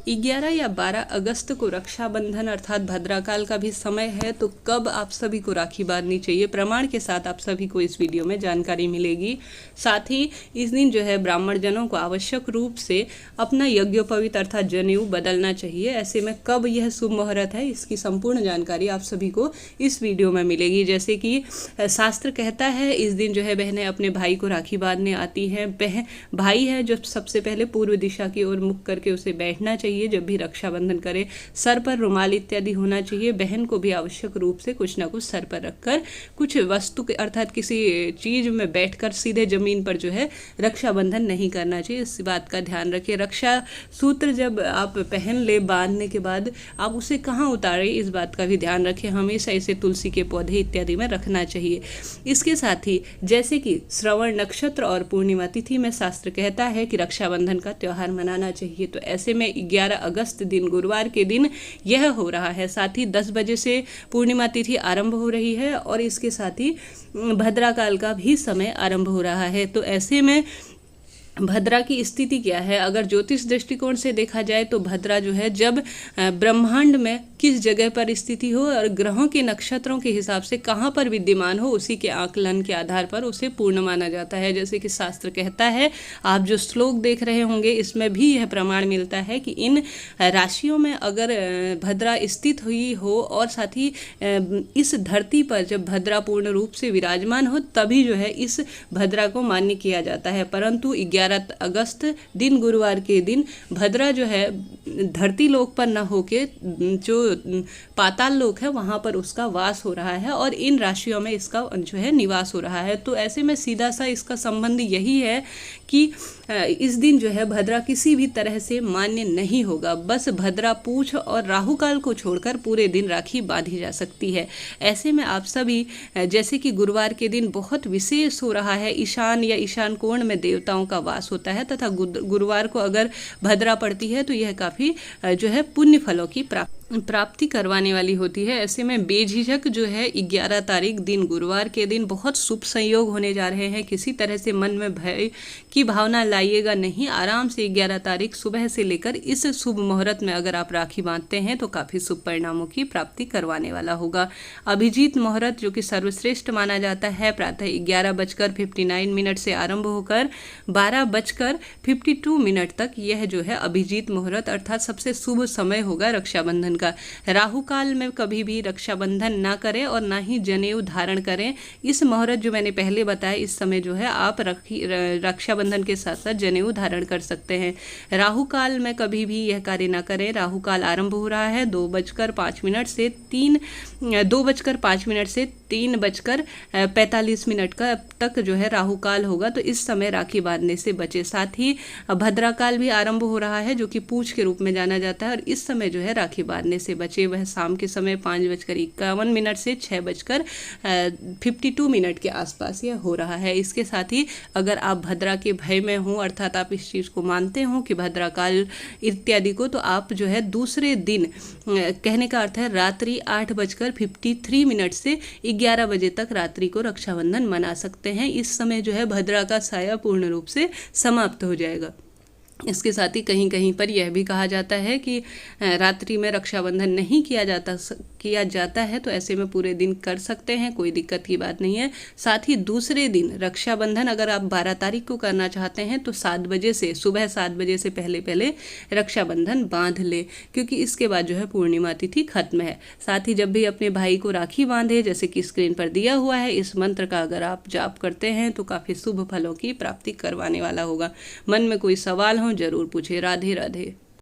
11 या 12 अगस्त को रक्षाबंधन अर्थात भद्राकाल का भी समय है, तो कब आप सभी को राखी बांधनी चाहिए प्रमाण के साथ आप सभी को इस वीडियो में जानकारी मिलेगी। साथ ही इस दिन जो है ब्राह्मण जनों को आवश्यक रूप से अपना यज्ञोपवीत अर्थात जनेऊ बदलना चाहिए। ऐसे में कब यह शुभ मुहूर्त है इसकी संपूर्ण जानकारी आप सभी को इस वीडियो में मिलेगी। जैसे कि शास्त्र कहता है इस दिन जो है बहनें अपने भाई को राखी बांधने आती हैं। भाई है जो सबसे पहले पूर्व दिशा की ओर मुख करके उसे बैठना चाहिए जब भी रक्षाबंधन करे। सर पर रुमाल इत्यादि होना चाहिए। बहन को भी आवश्यक रूप से कुछ ना कुछ सर पर रखकर कुछ वस्तु के अर्थात किसी चीज में बैठकर सीधे जमीन पर जो है रक्षाबंधन नहीं करना चाहिए। इस बात का ध्यान रखिए। रक्षा सूत्र जब आप पहन ले बांधने के बाद आप उसे कहाँ उतारें इस बात का भी ध्यान रखें। हमेशा इसे तुलसी के पौधे इत्यादि में रखना चाहिए। इसके साथ ही जैसे कि श्रवण नक्षत्र और पूर्णिमा तिथि में शास्त्र कहता है कि रक्षाबंधन का त्यौहार मनाना चाहिए, तो ऐसे में 11 अगस्त दिन गुरुवार के दिन यह हो रहा है। साथ ही 10 बजे से पूर्णिमा तिथि आरंभ हो रही है और इसके साथ ही भद्राकाल का भी समय आरंभ हो रहा है। तो ऐसे में भद्रा की स्थिति क्या है? अगर ज्योतिष दृष्टिकोण से देखा जाए तो भद्रा जो है जब ब्रह्मांड में किस जगह पर स्थिति हो और ग्रहों के नक्षत्रों के हिसाब से कहाँ पर विद्यमान हो उसी के आकलन के आधार पर उसे पूर्ण माना जाता है। जैसे कि शास्त्र कहता है, आप जो श्लोक देख रहे होंगे इसमें भी यह प्रमाण मिलता है कि इन राशियों में अगर भद्रा स्थित हुई हो और साथ ही इस धरती पर जब भद्रा पूर्ण रूप से विराजमान हो तभी जो है इस भद्रा को मान्य किया जाता है। परंतु 11 अगस्त दिन गुरुवार के दिन भद्रा जो है धरती लोक पर न होके जो पाताल लोक है वहाँ पर उसका वास हो रहा है और इन राशियों में इसका जो है निवास हो रहा है। तो ऐसे में सीधा सा इसका संबंध यही है कि इस दिन जो है भद्रा किसी भी तरह से मान्य नहीं होगा। बस भद्रा पूछ और राहुकाल को छोड़कर पूरे दिन राखी बांधी जा सकती है। ऐसे में आप सभी जैसे कि गुरुवार के दिन बहुत विशेष हो रहा है, ईशान या ईशान कोण में देवताओं का वास होता है तथा गुरुवार को अगर भद्रा पड़ती है तो यह काफ़ी जो है पुण्य फलों की प्राप्ति करवाने वाली होती है। ऐसे में बेझिझक जो है 11 तारीख दिन गुरुवार के दिन बहुत शुभ संयोग होने जा रहे हैं। किसी तरह से मन में भय की भावना लाइएगा नहीं। आराम से 11 तारीख सुबह से लेकर इस शुभ मुहूर्त में अगर आप राखी बांधते हैं तो काफ़ी शुभ परिणामों की प्राप्ति करवाने वाला होगा। अभिजीत मुहूर्त जो कि सर्वश्रेष्ठ माना जाता है प्रातः 11:59 से आरंभ होकर 12:52 तक यह जो है अभिजीत मुहूर्त अर्थात सबसे शुभ समय होगा रक्षाबंधन का। राहु काल में कभी भी रक्षाबंधन ना करें और ना ही जनेऊ धारण करें। इस मुहूर्त जो मैंने पहले बताया इस समय जो है आप रक्षाबंधन के साथ साथ जनेऊ धारण कर सकते हैं। राहु काल में कभी भी यह कार्य ना करें। राहु काल आरंभ हो रहा है 2:05 से 3:45 का तक जो है राहु काल होगा, तो इस समय राखी बांधने से बचे। साथ ही भद्रा काल भी आरंभ हो रहा है जो कि पूछ के रूप में जाना जाता है और इस समय जो है राखी बांधने से बचे। वह शाम के समय 5:51 से 6:52 के आसपास यह हो रहा है। इसके साथ ही अगर आप भद्रा के भय में हो अर्थात आप इस चीज़ को मानते हो कि भद्रा काल इत्यादि को, तो आप जो है दूसरे दिन कहने का अर्थ है रात्रि 8:53 से 11 बजे तक रात्रि को रक्षाबंधन मना सकते हैं। इस समय जो है भद्रा का साया पूर्ण रूप से समाप्त हो जाएगा। इसके साथ ही कहीं कहीं पर यह भी कहा जाता है कि रात्रि में रक्षाबंधन नहीं किया जाता है, तो ऐसे में पूरे दिन कर सकते हैं, कोई दिक्कत की बात नहीं है। साथ ही दूसरे दिन रक्षाबंधन अगर आप 12 तारीख को करना चाहते हैं तो सुबह 7 बजे से पहले रक्षाबंधन बांध ले, क्योंकि इसके बाद जो है पूर्णिमा तिथि खत्म है। साथ ही जब भी अपने भाई को राखी बांधे जैसे कि स्क्रीन पर दिया हुआ है, इस मंत्र का अगर आप जाप करते हैं तो काफ़ी शुभ फलों की प्राप्ति करवाने वाला होगा। मन में कोई सवाल हो जरूर पूछे। राधे राधे।